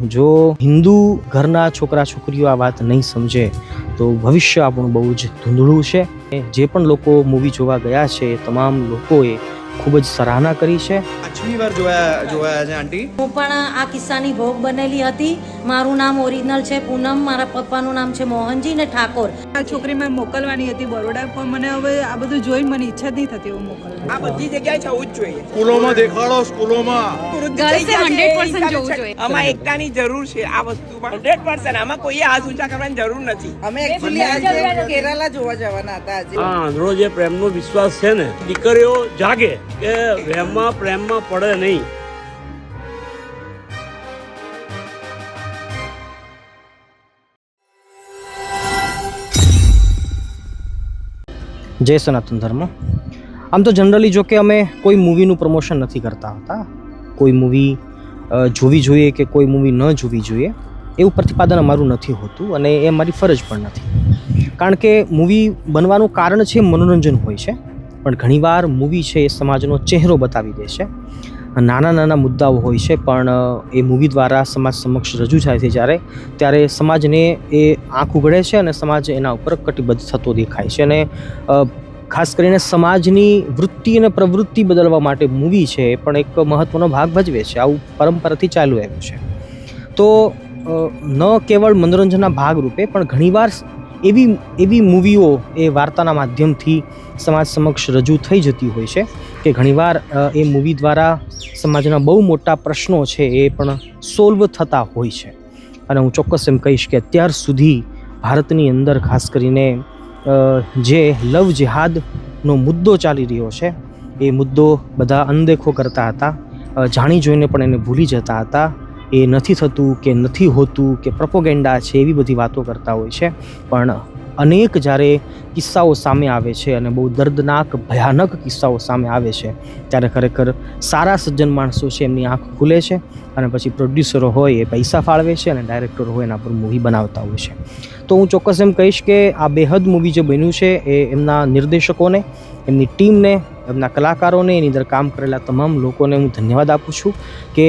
જો હિન્દુ ઘરના છોકરા છોકરીઓ આ વાત નહીં સમજે તો ભવિષ્ય આપણું બહુ જ ધૂંધળું છે. જે પણ લોકો મૂવી જોવા ગયા છે તમામ લોકોએ ખૂબ જ સરાહના કરી છે. 5મી વાર જોયા છે આંટી. હું પણ આ કિસ્સાની ભોગ બનેલી હતી. મારું નામ ઓરિજિનલ છે પૂનમ, મારા પપ્પાનું નામ છે મોહનજી ને ઠાકોર. આ છોકરી મેં મોકલવાની હતી બરોડા, પણ મને હવે આ બધું જોઈને મને ઈચ્છા જ નહીં થતી એવું મોકલવાની. આ બધી જગ્યાએ જવું જ જોઈએ. સ્કૂલોમાં દેખાડો, સ્કૂલોમાં ગર્લ્સે 100% જવું જોઈએ. આમાં એકતાની જરૂર છે આ વસ્તુમાં 100%. આમાં કોઈએ હાથ ઊંચા કરવાની જરૂર નથી. અમે એકચ્યુઅલી આજે કેરાલા જોવા જવાના હતા આજે. આંધળો જે પ્રેમનો વિશ્વાસ છે ને, દીકરીઓ જાગે કે વહેમમાં પ્રેમમાં પડે નહીં. જય સનાતન ધર્મ. આમ તો જનરલી જો કે અમે કોઈ મૂવીનું પ્રમોશન નથી કરતા હોતા. કોઈ મૂવી જોવી જોઈએ કે કોઈ મૂવી ન જોવી જોઈએ એવું પ્રતિપાદન અમારું નથી હોતું અને એ અમારી ફરજ પણ નથી. કારણ કે મૂવી બનવાનું કારણ છે મનોરંજન હોય છે, પણ ઘણીવાર મૂવી છે એ સમાજનો ચહેરો બતાવી દે છે. નાના નાના મુદ્દાઓ હોય છે પણ એ મૂવી દ્વારા સમાજ સમક્ષ રજૂ થાય છે ત્યારે સમાજને એ આંખ ઉઘડે છે અને સમાજ એના ઉપર કટિબદ્ધ થતો દેખાય છે. અને ખાસ કરીને સમાજની વૃત્તિ અને પ્રવૃત્તિ બદલવા માટે મૂવી છે એ પણ એક મહત્ત્વનો ભાગ ભજવે છે. આવું પરંપરાથી ચાલુ આવ્યું છે. તો ન કેવળ મનોરંજનના ભાગરૂપે પણ ઘણીવાર એવી મૂવીઓ એ વાર્તાના માધ્યમથી સમાજ સમક્ષ રજૂ થઈ જતી હોય છે કે ઘણીવાર એ મૂવી દ્વારા સમાજના બહુ મોટા પ્રશ્નો છે એ પણ સોલ્વ થતા હોય છે. અને હું ચોક્કસ એમ કહીશ કે અત્યાર સુધી ભારતની અંદર ખાસ કરીને જે લવ જેહાદનો મુદ્દો ચાલી રહ્યો છે એ મુદ્દો બધા અનદેખો કરતા હતા, જાણી જોઈને પણ એને ભૂલી જતા હતા. એ નથી થતું કે નથી હોતું કે પ્રોપોગેન્ડા છે એવી બધી વાતો કરતા હોય છે. પણ અનેક જ્યારે કિસ્સાઓ સામે આવે છે અને બહુ દર્દનાક ભયાનક કિસ્સાઓ સામે આવે છે ત્યારે ખરેખર સારા સજ્જન માણસો છે એમની આંખ ખુલે છે અને પછી પ્રોડ્યુસરો હોય એ પૈસા ફાળવે છે અને ડાયરેક્ટર હોય એના પર મૂવી બનાવતા હોય છે. તો હું ચોક્કસ એમ કહીશ કે આ બેહદ મૂવી જે બન્યું છે એ એમના નિર્દેશકોને, એમની ટીમને, એમના કલાકારોને, એની અંદર કામ કરેલા તમામ લોકોને હું ધન્યવાદ આપું છું કે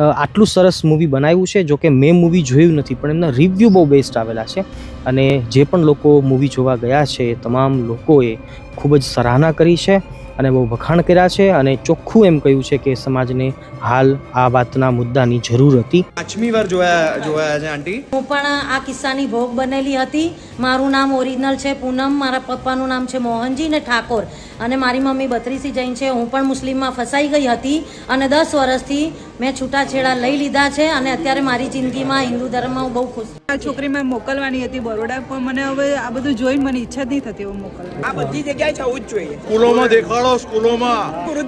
આટલું સરસ મૂવી બનાવ્યું છે. જો કે મેં મૂવી જોયું નથી પણ એમના રિવ્યૂ બહુ બેસ્ટ આવેલા છે અને જે પણ લોકો મૂવી જોવા ગયા છે એ તમામ લોકોએ ખૂબ જ સરાહના કરી છે અને બહુ વખાણ કર્યા છે અને ચોખ્ખું એમ કહ્યું છે કે સમાજને હાલ આ વાતના મુદ્દાની જરૂર હતી. 5મી વાર જોયા છે આંટી. હું પણ આ કિસ્સાની ભોગ બનેલી હતી. મારું નામ ઓરિજિનલ છે પૂનમ, મારા પપ્પાનું નામ છે મોહનજી ને ઠાકોર અને મારી મમ્મી 32 જૈન છે. હું પણ મુસ્લિમમાં ફસાઈ ગઈ હતી અને 10 વર્ષથી મેં છૂટાછેડા લઈ લીધા છે અને અત્યારે મારી જિંદગીમાં હિન્દુ ધર્મમાં હું બહુ ખુશ. આ છોકરી મેં મોકલવાની હતી બરોડા, પણ મને હવે આ બધું જોઈને મને ઈચ્છા જ નહીં થતી એવું મોકલવાની. આ બધી જગ્યાએ જવું જ જોઈએ. સ્કૂલોમાં દેખાડો, સ્કૂલોમાં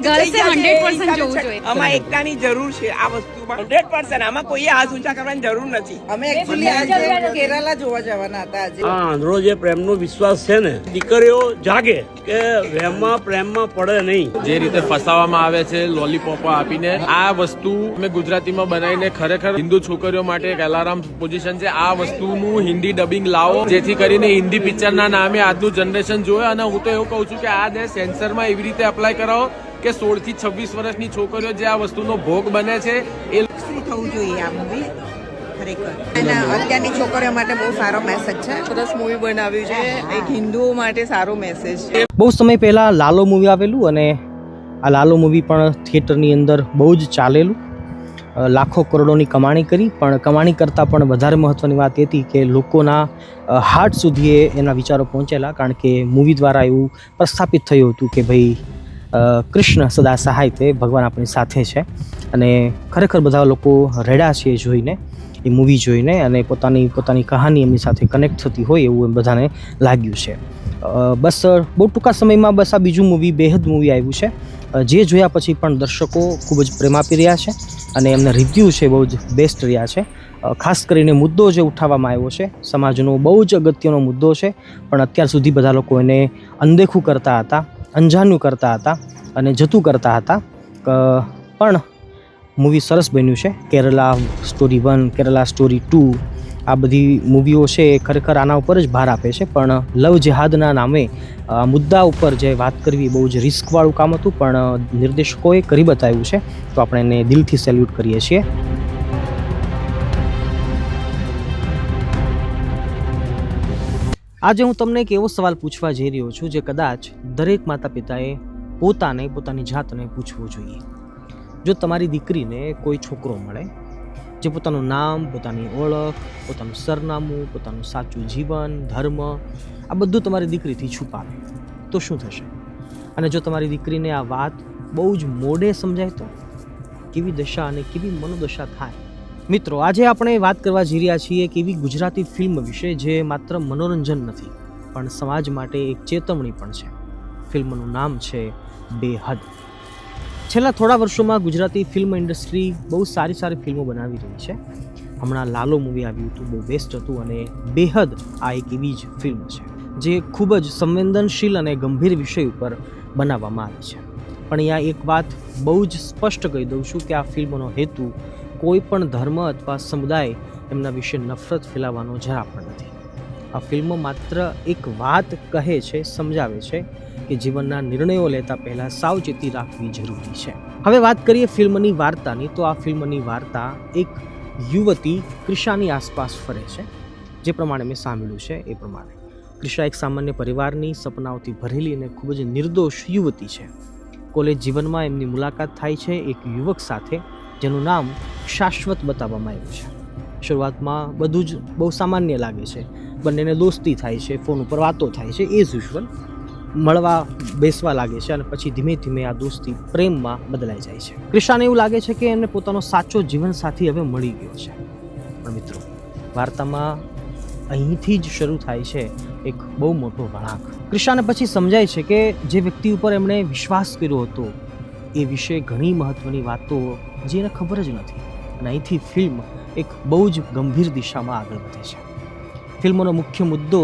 ગર્લ્સે 100% જવું જોઈએ. આમાં એકતાની જરૂર છે આ વસ્તુમાં 100%. આમાં કોઈએ હાથ ઊંચા કરવાની જરૂર નથી. અમે એકચ્યુઅલી આજે કેરાલા જોવા જવાના હતા આજે. આંધળો જે પ્રેમનો વિશ્વાસ છે ને, દીકરીઓ જાગે કે વહેમમાં પ્રેમમાં પડે નહીં. જે રીતે ફસાવવામાં આવે છે લોલીપોપો આપીને, આ વસ્તુ અમે ગુજરાતીમાં બનાવીને ખરેખર હિન્દુ છોકરીઓ માટે એક અલાર્મ પોઝિશન છે. આ વસ્તુનું હિન્દી ડબિંગ લાવો જેથી કરીને હિન્દી પિક્ચરના નામે આજનું જનરેશન જોવે. અને હું તો એવું કહું છું કે આ જે સેન્સરમાં એવી રીતે એપ્લાય કરાવો કે 16 થી 26 વર્ષની છોકરીઓ જે આ વસ્તુનો ભોગ બને છે એ થવું જોઈએ આ મૂવી ખરેખર. અને અત્યારની છોકરીઓ માટે બહુ સારો મેસેજ છે. સરસ મૂવી બનાવ્યું છે, એક હિન્દુઓ માટે સારો મેસેજ છે. બહુ સમય પહેલાં લાલો મૂવી આવેલું અને આ લાલો મૂવી પણ થિયેટરની અંદર બહુ જ ચાલેલું. લાખો કરોડોની કમાણી કરી, પણ કમાણી કરતાં પણ વધારે મહત્ત્વની વાત એ હતી કે લોકોના હાર્ટ સુધી એના વિચારો પહોંચેલા. કારણ કે મૂવી દ્વારા એવું પ્રસ્થાપિત થયું હતું કે ભાઈ કૃષ્ણ સદા સહાય તે ભગવાન આપણી સાથે છે અને ખરેખર બધા લોકો રેડા છે એ જોઈને, એ મૂવી જોઈને અને પોતાની કહાની એમની સાથે કનેક્ટ થતી હોય એવું એમ બધાને લાગ્યું છે. બસ બહુ ટૂંકા સમયમાં બસ આ બીજું મૂવી બેહદ મૂવી આવ્યું છે. જે જોયા પછી પણ દર્શકો ખૂબ જ પ્રેમ આપી રહ્યા છે અને એમના રિવ્યૂ છે બહુ જ બેસ્ટ રહ્યા છે. ખાસ કરીને મુદ્દો જે ઉઠાવવામાં આવ્યો છે સમાજનો બહુ જ અગત્યનો મુદ્દો છે, પણ અત્યાર સુધી બધા લોકો એને અનદેખું કરતા હતા, અંજાનું કરતા હતા અને જતું કરતા હતા. પણ મૂવી સરસ બન્યું છે. કેરલા સ્ટોરી 1, કેરલા સ્ટોરી 2 આ બધી મૂવીઓ છે એ ખરેખર આના ઉપર જ ભાર આપે છે. પણ લવ જેહાદના નામે મુદ્દા ઉપર જે વાત કરવી બહુ જ રિસ્કવાળું કામ હતું, પણ નિર્દેશકોએ કરી બતાવ્યું છે. તો આપણે એને દિલથી સેલ્યુટ કરીએ છીએ. આજે હું તમને એક એવો સવાલ પૂછવા જઈ રહ્યો છું જે કદાચ દરેક માતા પિતાએ પોતાની જાતને પૂછવું જોઈએ. જો તમારી દીકરીને કોઈ છોકરો મળે જે પોતાનું નામ, પોતાની ઓળખ, પોતાનું સરનામું, પોતાનું સાચું જીવન, ધર્મ આ બધું તમારી દીકરીથી છુપાવે તો શું થશે? અને જો તમારી દીકરીને આ વાત બહુ જ મોડે સમજાય તો કેવી દશા અને કેવી મનોદશા થાય? મિત્રો, આજે આપણે વાત કરવા જઈ રહ્યા છીએ એક એવી ગુજરાતી ફિલ્મ વિશે જે માત્ર મનોરંજન નથી પણ સમાજ માટે એક ચેતવણી પણ છે. ફિલ્મનું નામ છે બેહદ. છેલ્લા થોડા વર્ષોમાં ગુજરાતી ફિલ્મ ઇન્ડસ્ટ્રી બહુ સારી ફિલ્મો બનાવી રહી છે. હમણાં લાલો મૂવી આવ્યું હતું, બહુ બેસ્ટ હતું, અને બેહદ આ એક એવી જ ફિલ્મ છે જે ખૂબ જ સંવેદનશીલ અને ગંભીર વિષય ઉપર બનાવવામાં આવી છે. પણ અહીંયા એક વાત બહુ જ સ્પષ્ટ કહી દઉં છું કે આ ફિલ્મનો હેતુ કોઈ પણ ધર્મ અથવા સમુદાય એમના વિશે નફરત ફેલાવવાનો જરા પણ નથી. આ ફિલ્મ માત્ર એક વાત કહે છે, સમજાવે છે કે જીવનના નિર્ણયો લેતા પહેલાં સાવચેતી રાખવી જરૂરી છે. હવે વાત કરીએ ફિલ્મની વાર્તાની, તો આ ફિલ્મની વાર્તા એક યુવતી ક્રિશાની આસપાસ ફરે છે. જે પ્રમાણે મેં સાંભળ્યું છે એ પ્રમાણે ક્રિશા એક સામાન્ય પરિવારની સપનાઓથી ભરેલી અને ખૂબ જ નિર્દોષ યુવતી છે. કોલેજ જીવનમાં એમની મુલાકાત થાય છે એક યુવક સાથે જેનું નામ શાશ્વત બતાવવામાં આવ્યું છે. શરૂઆતમાં બધું જ બહુ સામાન્ય લાગે છે. બંનેને દોસ્તી થાય છે, ફોન ઉપર વાતો થાય છે, એઝ યુઝ્યુઅલ મળવા બેસવા લાગે છે અને પછી ધીમે ધીમે આ દોસ્તી પ્રેમમાં બદલાઈ જાય છે. ક્રિશાને એવું લાગે છે કે એમને પોતાનો સાચો જીવનસાથી હવે મળી ગયો છે. પણ મિત્રો, વાર્તામાં અહીંથી જ શરૂ થાય છે એક બહુ મોટો વળાંક. ક્રિશાને પછી સમજાય છે કે જે વ્યક્તિ ઉપર એમણે વિશ્વાસ કર્યો હતો એ વિશે ઘણી મહત્વની વાતો હજી એને ખબર જ નથી. અને અહીંથી ફિલ્મ એક બહુ જ ગંભીર દિશામાં આગળ વધે છે. ફિલ્મનો મુખ્ય મુદ્દો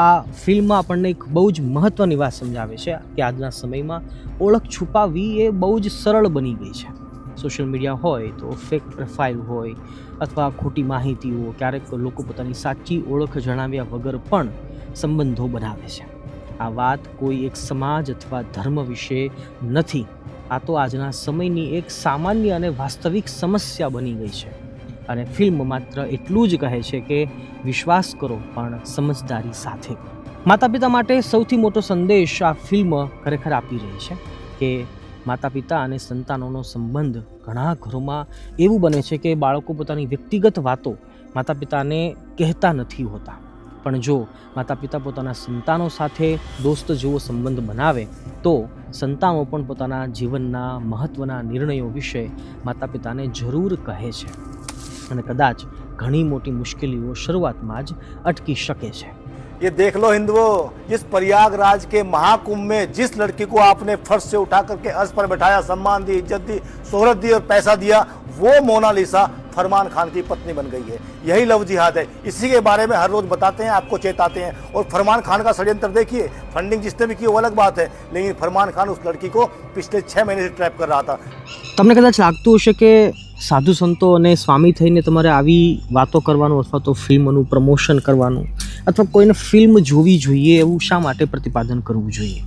આ ફિલ્મમાં આપણને એક બહુ જ મહત્વની વાત સમજાવે છે કે આજના સમયમાં ઓળખ છુપાવવી એ બહુ જ સરળ બની ગઈ છે. સોશિયલ મીડિયા હોય તો ફેક પ્રોફાઇલ હોય અથવા ખોટી માહિતીઓ, ક્યારેક લોકો પોતાની સાચી ઓળખ જણાવ્યા વગર પણ સંબંધો બનાવે છે. આ વાત કોઈ એક સમાજ અથવા ધર્મ વિશે નથી. આ તો આજના સમયની એક સામાન્ય અને વાસ્તવિક સમસ્યા બની ગઈ છે. અને ફિલ્મ માત્ર એટલું જ કહે છે કે વિશ્વાસ કરો પણ સમજદારી સાથે. માતા પિતા માટે સૌથી મોટો સંદેશ આ ફિલ્મ ખરેખર આપી રહી છે કે માતા પિતા અને સંતાનોનો સંબંધ ઘણા ઘરોમાં એવું બને છે કે બાળકો પોતાની વ્યક્તિગત વાતો માતા પિતાને કહેતા નથી હોતા. પણ જો માતા પિતા પોતાના સંતાનો સાથે દોસ્ત જેવો સંબંધ બનાવે તો સંતાનો પણ પોતાના જીવનના મહત્ત્વના નિર્ણયો વિશે માતા પિતાને જરૂર કહે છે અને કદાચ ઘણી મોટી મુશ્કેલીઓ શરૂઆતમાં જ અટકી શકે છે. ये देख लो हिंदुओं, जिस प्रयागराज के महाकुंभ में जिस लड़की को आपने फर्श से उठा करके अर्श पर बैठाया, सम्मान दी, इज्जत दी, शोहरत दी और पैसा दिया, वो मोनालिसा फरमान खान की पत्नी बन गई है. यही लव जिहाद है. इसी के बारे में हर रोज बताते हैं, आपको चेताते हैं. और फरमान खान का षड्यंत्र देखिए, फंडिंग जिसने भी की वो अलग बात है, लेकिन फरमान खान उस लड़की को पिछले 6 महीने से ट्रैप कर रहा था. તમને કદાચ લાગતું હશે કે સાધુ સંતો અને સ્વામી થઈને તમારે આવી વાતો કરવાનું અથવા તો ફિલ્મનું પ્રમોશન કરવાનું અથવા કોઈને ફિલ્મ જોવી જોઈએ એવું શા માટે પ્રતિપાદન કરવું જોઈએ?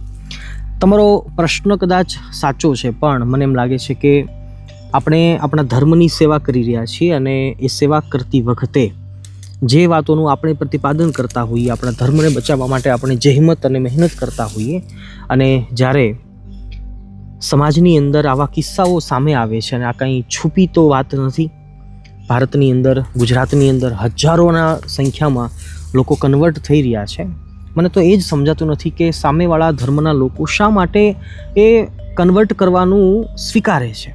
તમારો પ્રશ્ન કદાચ સાચો છે, પણ મને એમ લાગે છે કે આપણે આપણા ધર્મની સેવા કરી રહ્યા છીએ અને એ સેવા કરતી વખતે જે વાતોનું આપણે પ્રતિપાદન કરતા હોઈએ, આપણા ધર્મને બચાવવા માટે આપણે જહેમત અને મહેનત કરતા હોઈએ અને જ્યારે સમાજની અંદર આવા કિસ્સાઓ સામે આવે છે અને આ કંઈ છુપી તો વાત નથી. ભારતની અંદર, ગુજરાતની અંદર હજારોના સંખ્યામાં લોકો કન્વર્ટ થઈ રહ્યા છે. મને તો એ જ સમજાતું નથી કે સામેવાળા ધર્મના લોકો શા માટે એ કન્વર્ટ કરવાનું સ્વીકારે છે.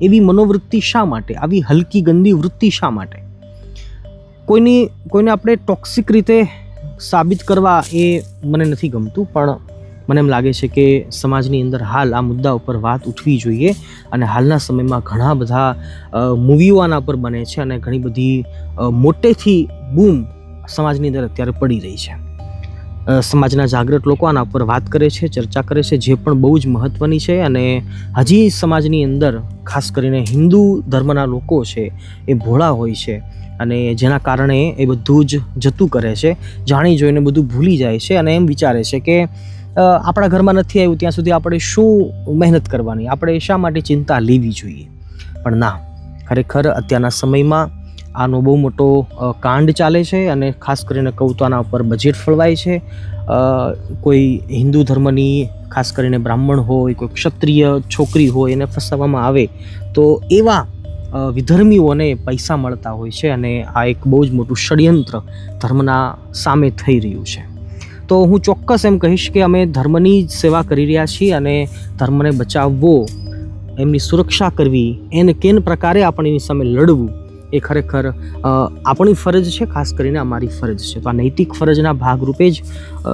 એવી મનોવૃત્તિ શા માટે, આવી હલકી ગંદી વૃત્તિ શા માટે? કોઈને આપણે ટોક્સિક રીતે સાબિત કરવા એ મને નથી ગમતું, પણ મને એમ લાગે છે કે સમાજની અંદર હાલ આ મુદ્દા ઉપર વાત ઉઠવી જોઈએ. અને હાલના સમયમાં ઘણા બધા મૂવીઓ આના પર બને છે અને ઘણી બધી મોટેથી બૂમ સમાજની અંદર અત્યારે પડી રહી છે. સમાજના જાગૃત લોકો આના ઉપર વાત કરે છે, ચર્ચા કરે છે, જે પણ બહુ જ મહત્ત્વની છે. અને હજી સમાજની અંદર ખાસ કરીને હિન્દુ ધર્મના લોકો છે એ ભોળા હોય છે અને જેના કારણે એ બધું જ જતું કરે છે, જાણી જોઈને બધું ભૂલી જાય છે અને એમ વિચારે છે કે આપણા ઘરમાં નથી આવ્યું ત્યાં સુધી આપણે શું મહેનત કરવાની, આપણે શા માટે ચિંતા લેવી જોઈએ? પણ ના, ખરેખર અત્યારના સમયમાં આનો બહુ મોટો કાંડ ચાલે છે અને ખાસ કરીને કહું તો આના ઉપર બજેટ ફળવાય છે. કોઈ હિન્દુ ધર્મની ખાસ કરીને બ્રાહ્મણ હોય, કોઈ ક્ષત્રિય છોકરી હોય એને ફસાવવામાં આવે તો એવા વિધર્મીઓને પૈસા મળતા હોય છે અને આ એક બહુ જ મોટું ષડયંત્ર ધર્મના સામે થઈ રહ્યું છે. તો હું ચોક્કસ એમ કહીશ કે અમે ધર્મની જ સેવા કરી રહ્યા છીએ અને ધર્મને બચાવવો, એમની સુરક્ષા કરવી, એને કેન પ્રકારે આપણે એની સામે લડવું એ ખરેખર આપણી ફરજ છે, ખાસ કરીને અમારી ફરજ છે. તો આ નૈતિક ફરજના ભાગરૂપે જ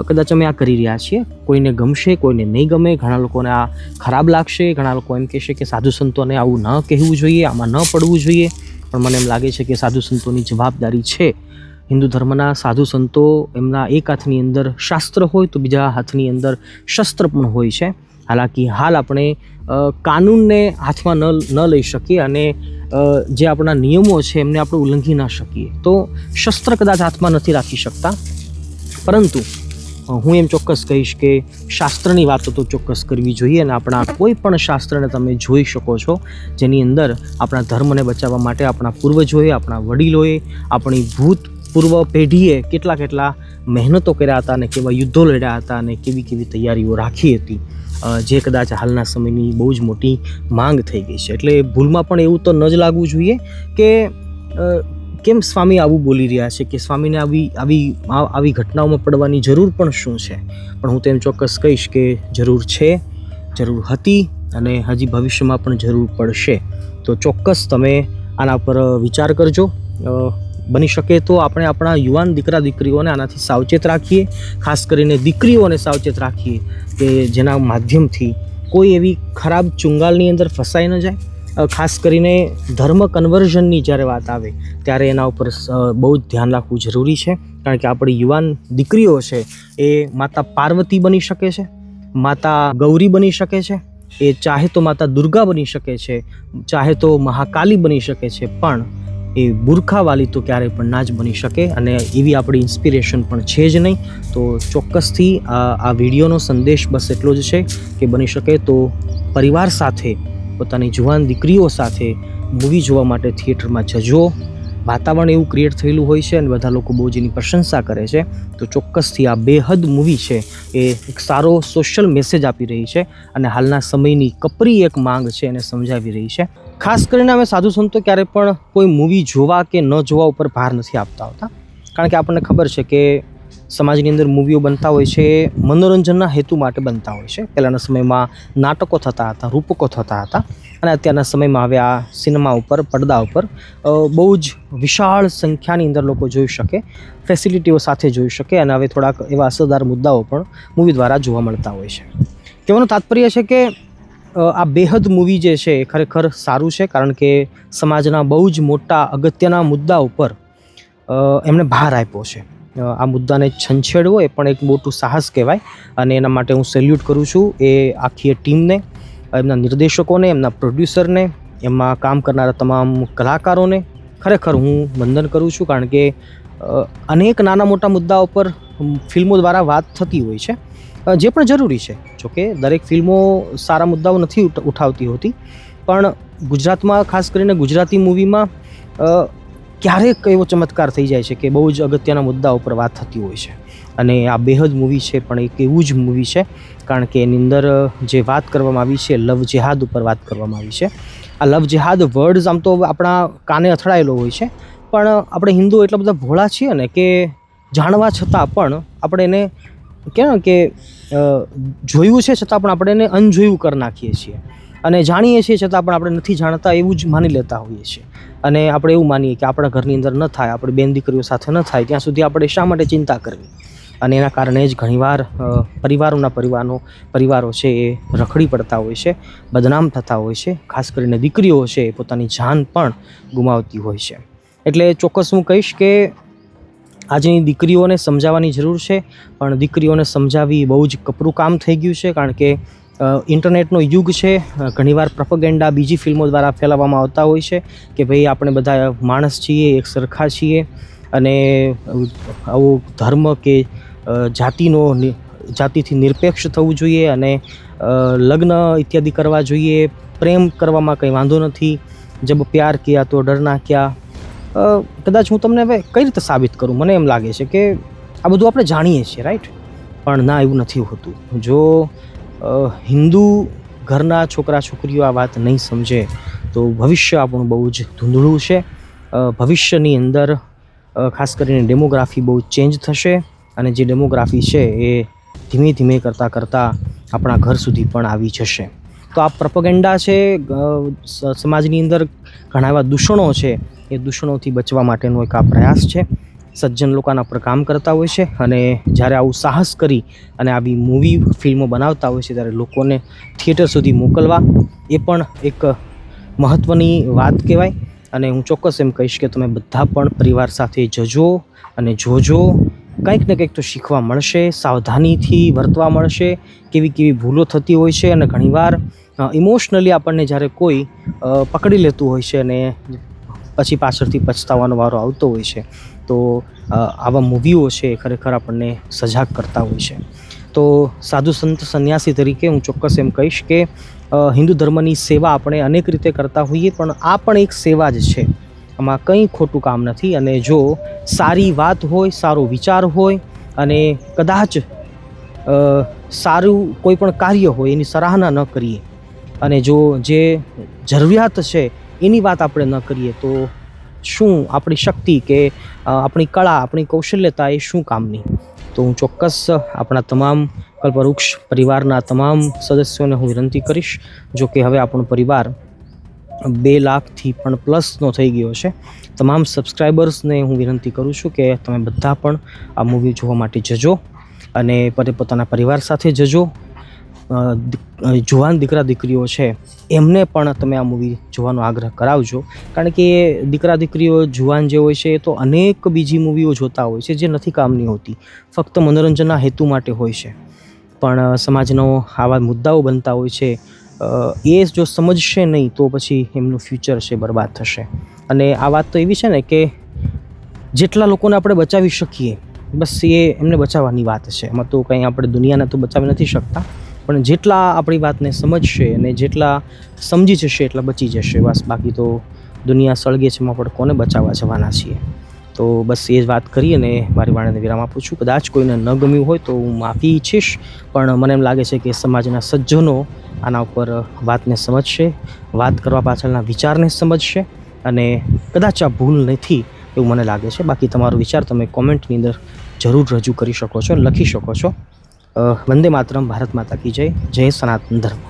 કદાચ અમે આ કરી રહ્યા છીએ. કોઈને ગમશે, કોઈને નહીં ગમે, ઘણા લોકોને આ ખરાબ લાગશે, ઘણા લોકો એમ કહેશે કે સાધુ સંતોને આવું ન કહેવું જોઈએ, આમાં ન પડવું જોઈએ. પણ મને એમ લાગે છે કે સાધુ સંતોની જવાબદારી છે. હિન્દુ ધર્મના સાધુ સંતો એમના એક હાથની અંદર શાસ્ત્ર હોય તો બીજા હાથની અંદર શસ્ત્ર પણ હોય છે. હાલાકી હાલ આપણે કાનૂનને હાથમાં ન લઈ શકીએ અને જે આપણા નિયમો છે એમને આપણે ઉલ્લંઘી ના શકીએ. તો શસ્ત્ર કદાચ હાથમાં નથી રાખી શકતા, પરંતુ હું એમ ચોક્કસ કહીશ કે શાસ્ત્રની વાતો તો ચોક્કસ કરવી જોઈએ. અને આપણા કોઈ પણ શાસ્ત્રને તમે જોઈ શકો છો જેની અંદર આપણા ધર્મને બચાવવા માટે આપણા પૂર્વજોએ, આપણા વડીલોએ, આપણી ભૂતપૂર્વ પેઢીએ કેટલા મહેનતો કર્યા હતા અને કેવા યુદ્ધો લડ્યા હતા અને કેવી તૈયારીઓ રાખી હતી, જે કદાચ હાલના સમયની બહુ જ મોટી માંગ થઈ ગઈ છે. એટલે ભૂલમાં પણ એવું તો ન જ લાગવું જોઈએ કે કેમ સ્વામી આવું બોલી રહ્યા છે, કે સ્વામીને આવી ઘટનાઓમાં પડવાની જરૂર પણ શું છે. પણ હું તો એમ ચોક્કસ કહીશ કે જરૂર છે, જરૂર હતી અને હજી ભવિષ્યમાં પણ જરૂર પડશે. તો ચોક્કસ તમે આના પર વિચાર કરજો. બની શકે તો આપણે આપણા યુવાન દીકરા દીકરીઓને આનાથી સાવચેત રાખીએ, ખાસ કરીને દીકરીઓને સાવચેત રાખીએ કે જેના માધ્યમથી કોઈ એવી ખરાબ ચુંગાલની અંદર ફસાઈ ન જાય. ખાસ કરીને ધર્મ કન્વર્ઝનની જ્યારે વાત આવે ત્યારે એના ઉપર બહુ જ ધ્યાન રાખવું જરૂરી છે. કારણ કે આપણી યુવાન દીકરીઓ છે એ માતા પાર્વતી બની શકે છે, માતા ગૌરી બની શકે છે, એ ચાહે તો માતા દુર્ગા બની શકે છે, ચાહે તો મહાકાલી બની શકે છે, પણ એ બુરખાવાલી તો ક્યારેય પણ ના જ બની શકે. અને એવી આપણી ઇન્સ્પિરેશન પણ છે જ નહીં. તો ચોક્કસથી આ વિડીયોનો સંદેશ બસ એટલો જ છે કે બની શકે તો પરિવાર સાથે, પોતાની જુવાન દીકરીઓ સાથે મૂવી જોવા માટે થિયેટરમાં જજો. વાતાવરણ એવું ક્રિએટ થયેલું હોય છે અને બધા લોકો બહુ જ એની પ્રશંસા કરે છે. તો ચોક્કસથી આ બેહદ મૂવી છે એ એક સારો સોશિયલ મેસેજ આપી રહી છે અને હાલના સમયની કપરી એક માંગ છે એને સમજાવી રહી છે. ખાસ કરીને અમે સાધુ સંતો ક્યારે પણ કોઈ મૂવી જોવા કે ન જોવા ઉપર ભાર નથી આપતા હોતા. કારણ કે આપણને ખબર છે કે સમાજની અંદર મૂવીઓ બનતા હોય છે મનોરંજનના હેતુ માટે બનતા હોય છે. પહેલાંના સમયમાં નાટકો થતા હતા, રૂપકો થતા હતા અને અત્યારના સમયમાં હવે આ સિનેમા ઉપર, પડદા ઉપર બહુ જ વિશાળ સંખ્યાની અંદર લોકો જોઈ શકે, ફેસિલિટીઓ સાથે જોઈ શકે અને હવે થોડાક એવા અસરદાર મુદ્દાઓ પણ મૂવી દ્વારા જોવા મળતા હોય છે. કહેવાનું તાત્પર્ય છે કે આ બેહદ મૂવી જે છે એ ખરેખર સારું છે, કારણ કે સમાજના બહુ જ મોટા અગત્યના મુદ્દા ઉપર એમણે ભાર આપ્યો છે. આ મુદ્દાને છંછેડવો એ પણ એક મોટું સાહસ કહેવાય અને એના માટે હું સેલ્યુટ કરું છું એ આખી ટીમને, એમના નિર્દેશકોને, એમના પ્રોડ્યુસરને, એમાં કામ કરનારા તમામ કલાકારોને ખરેખર હું વંદન કરું છું. કારણ કે અનેક નાના મોટા મુદ્દાઓ પર ફિલ્મો દ્વારા વાત થતી હોય છે, જે પણ જરૂરી છે. જોકે દરેક ફિલ્મો સારા મુદ્દાઓ નથી ઉઠાવતી હોતી, પણ ગુજરાતમાં ખાસ કરીને ગુજરાતી મૂવીમાં ક્યારેક એવો ચમત્કાર થઈ જાય છે કે બહુ જ અગત્યના મુદ્દા ઉપર વાત થતી હોય છે. અને આ બેહદ મૂવી છે પણ એક એવું જ મૂવી છે, કારણ કે એની અંદર જે વાત કરવામાં આવી છે લવ જેહાદ ઉપર વાત કરવામાં આવી છે. આ લવ જેહાદ વર્ડ્સ આમ તો આપણા કાને અથડાયેલો હોય છે, પણ આપણે હિન્દુઓ એટલા બધા ભોળા છીએ ને કે જાણવા છતાં પણ આપણે એને કહેવાય કે જોયું છે છતાં પણ આપણે એને અનજોયું કરી નાખીએ છીએ અને જાણીએ છીએ છતાં પણ આપણે નથી જાણતા એવું જ માની લેતા હોઈએ છીએ. અને આપણે એવું માનીએ કે આપણા ઘરની અંદર ન થાય, આપણી બેન દીકરીઓ સાથે ન થાય ત્યાં સુધી આપણે શા માટે ચિંતા કરવી. અને એના કારણે જ ઘણીવાર પરિવારો છે એ રખડી પડતા હોય છે, બદનામ થતા હોય છે. ખાસ કરીને દીકરીઓ છે એ પોતાની જાન પણ ગુમાવતી હોય છે. એટલે ચોક્કસ હું કહીશ કે આજની દીકરીઓને સમજાવવાની જરૂર છે, પણ દીકરીઓને સમજાવવી બહુ જ કપરું કામ થઈ ગયું છે. કારણ કે ઇન્ટરનેટનો યુગ છે, ઘણીવાર પ્રોપેગેન્ડા બીજી ફિલ્મો દ્વારા ફેલાવવામાં આવતા હોય છે કે ભાઈ આપણે બધા માણસ છીએ, એક સરખા છીએ અને આવો ધર્મ કે જાતિથી નિરપેક્ષ થવું જોઈએ અને લગ્ન ઇત્યાદિ કરવા જોઈએ, પ્રેમ કરવામાં કંઈ વાંધો નથી, જબ પ્યાર કિયા તો ડરના ક્યા, કદાચ હું તમને હવે કઈ રીતે સાબિત કરું, મને એમ લાગે છે કે આ બધું આપણે જાણીએ છીએ, રાઈટ? પણ ના, એવું નથી હોતું. જો હિન્દુ ઘરના છોકરા છોકરીઓ આ વાત નહીં સમજે તો ભવિષ્ય આપણું બહુ જ ધૂંધળું છે. ભવિષ્યની અંદર ખાસ કરીને ડેમોગ્રાફી બહુ ચેન્જ થશે અને જે ડેમોગ્રાફી છે એ ધીમે ધીમે કરતાં આપણા ઘર સુધી પણ આવી જશે. તો આ પ્રોપેગેન્ડા છે, સમાજની અંદર ઘણા એવા દૂષણો છે, એ દૂષણોથી બચવા માટેનો એક આ પ્રયાસ છે. સજ્જન લોકો આના પર કામ કરતા હોય છે અને જ્યારે આવું સાહસ કરી અને આવી મૂવી ફિલ્મો બનાવતા હોય છે ત્યારે લોકોને થિયેટર સુધી મોકલવા એ પણ એક મહત્ત્વની વાત કહેવાય. અને હું ચોક્કસ એમ કહીશ કે તમે બધા પણ પરિવાર સાથે જજો અને જોજો. કંઈક ને કંઈક તો શીખવા મળશે, સાવધાનીથી વર્તવા મળશે, કેવી ભૂલો થતી હોય છે. અને ઘણીવાર ઇમોશનલી આપણને જ્યારે કોઈ પકડી લેતું હોય છે અને પછી પાછળથી પછતાવાનો વારો આવતો હોય છે, તો આવા મૂવીઓ છે એ ખરેખર આપણને સજાગ કરતા હોય છે. તો સાધુ સંત સંન્યાસી તરીકે હું ચોક્કસ એમ કહીશ કે હિન્દુ ધર્મની સેવા આપણે અનેક રીતે કરતા હોઈએ, પણ આ પણ એક સેવા જ છે. આમાં કંઈ ખોટું કામ નથી. અને જો સારી વાત હોય, સારો વિચાર હોય અને કદાચ સારું કોઈ પણ કાર્ય હોય એની સરાહના ન કરીએ અને જો જે જરૂરિયાત છે એની વાત આપણે ન કરીએ તો શું આપણી શક્તિ કે આપણી કળા, આપણી કૌશલ્યતા એ શું કામની? તો હું ચોક્કસ આપણા તમામ કલ્પવૃક્ષ પરિવારના તમામ સદસ્યોને હું વિનંતી કરીશ. જો કે હવે આપણો પરિવાર 2 લાખથી પણ પ્લસનો થઈ ગયો છે. તમામ સબસ્ક્રાઈબર્સને હું વિનંતી કરું છું કે તમે બધા પણ આ મૂવી જોવા માટે જજો અને પોતાના પરિવાર સાથે જજો. જુવાન દીકરા દીકરીઓ છે એમને પણ તમે આ મૂવી જોવાનો આગ્રહ કરાવજો, કારણ કે દીકરા દીકરીઓ જુવાન જે હોય છે એ તો અનેક બીજી મૂવીઓ જોતા હોય છે જે નથી કામની હોતી, ફક્ત મનોરંજનના હેતુ માટે હોય છે. પણ સમાજનો આવા મુદ્દાઓ બનતા હોય છે, એ જો સમજશે નહીં તો પછી એમનું ફ્યુચર છે બરબાદ થશે. અને આ વાત તો એવી છે ને કે જેટલા લોકોને આપણે બચાવી શકીએ બસ એ એમને બચાવવાની વાત છે. એમાં તો કંઈ આપણે દુનિયાને તો બચાવી નથી શકતા, પણ જેટલા આપણી વાતને સમજશે અને જેટલા સમજી જશે એટલા બચી જશે બસ. બાકી તો દુનિયા સળગે છે, એમાં પણ કોને બચાવવા જવાના છીએ? તો બસ એ જ વાત કરી અને મારી વાણીને વિરામ આપું છું. કદાચ કોઈને ન ગમ્યું હોય તો હું માફી ઈચ્છીશ, પણ મને એમ લાગે છે કે સમાજના સજ્જનો આના ઉપર વાતને સમજશે, વાત કરવા પાછળના વિચારને સમજશે અને કદાચ આ ભૂલ નથી એવું મને લાગે છે. બાકી તમારો વિચાર તમે કોમેન્ટની અંદર જરૂર રજૂ કરી શકો છો, લખી શકો છો. વંદે માતરમ. ભારત માતા કી જય. જય સનાતન ધર્મ.